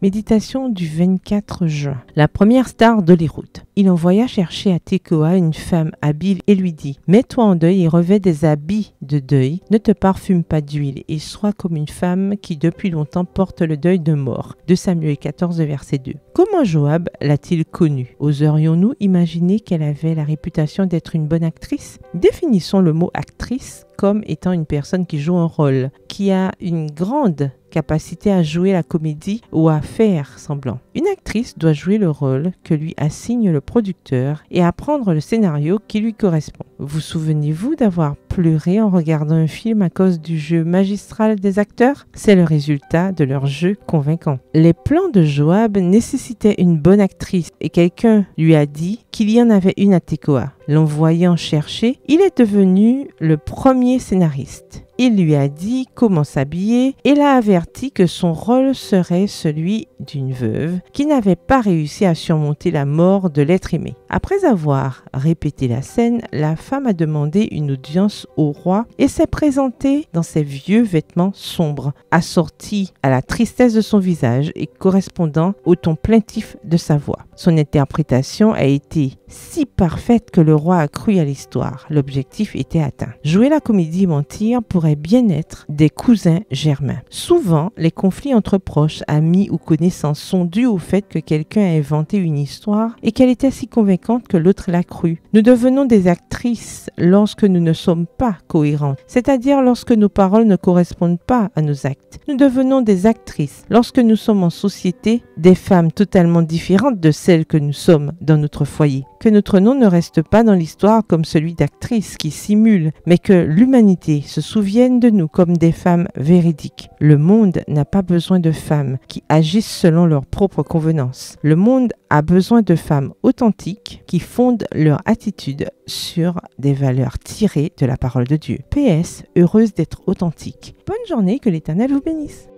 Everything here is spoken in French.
Méditation du 24 juin. La première star d'Hollywood. Il envoya chercher à Tekoa une femme habile et lui dit « Mets-toi en deuil et revêt des habits de deuil. Ne te parfume pas d'huile et sois comme une femme qui depuis longtemps porte le deuil de mort. » 2 Samuel 14, verset 2. Comment Joab l'a-t-il connue? Oserions-nous imaginer qu'elle avait la réputation d'être une bonne actrice? Définissons le mot actrice comme étant une personne qui joue un rôle, qui a une grande capacité à jouer la comédie ou à faire semblant. Une actrice doit jouer le rôle que lui assigne le producteur et apprendre le scénario qui lui correspond. Vous souvenez-vous d'avoir pleuré en regardant un film à cause du jeu magistral des acteurs? C'est le résultat de leur jeu convaincant. Les plans de Joab nécessitaient une bonne actrice et quelqu'un lui a dit qu'il y en avait une à Tekoa. L'envoyant chercher, il est devenu le premier scénariste. Il lui a dit comment s'habiller et l'a averti que son rôle serait celui d'une veuve qui n'avait pas réussi à surmonter la mort de l'être aimé. Après avoir répété la scène, la femme a demandé une audience au roi et s'est présentée dans ses vieux vêtements sombres, assortis à la tristesse de son visage et correspondant au ton plaintif de sa voix. Son interprétation a été si parfaite que le roi a cru à l'histoire. L'objectif était atteint. Jouer la comédie et mentir pourrait bien être des cousins germains. Souvent, les conflits entre proches, amis ou connaissances sont dus au fait que quelqu'un a inventé une histoire et qu'elle était si convaincante que l'autre l'a crue. Nous devenons des actrices lorsque nous ne sommes pas cohérentes, c'est-à-dire lorsque nos paroles ne correspondent pas à nos actes. Nous devenons des actrices lorsque nous sommes en société des femmes totalement différentes de celles que nous sommes dans notre foyer. Que notre nom ne reste pas dans l'histoire comme celui d'actrices qui simulent, mais que l'humanité se souvienne de nous comme des femmes véridiques. Le monde n'a pas besoin de femmes qui agissent selon leurs propres convenances. Le monde a besoin de femmes authentiques qui fondent leur attitude sur des valeurs tirées de la parole de Dieu. PS, heureuse d'être authentique. Bonne journée, que l'Éternel vous bénisse.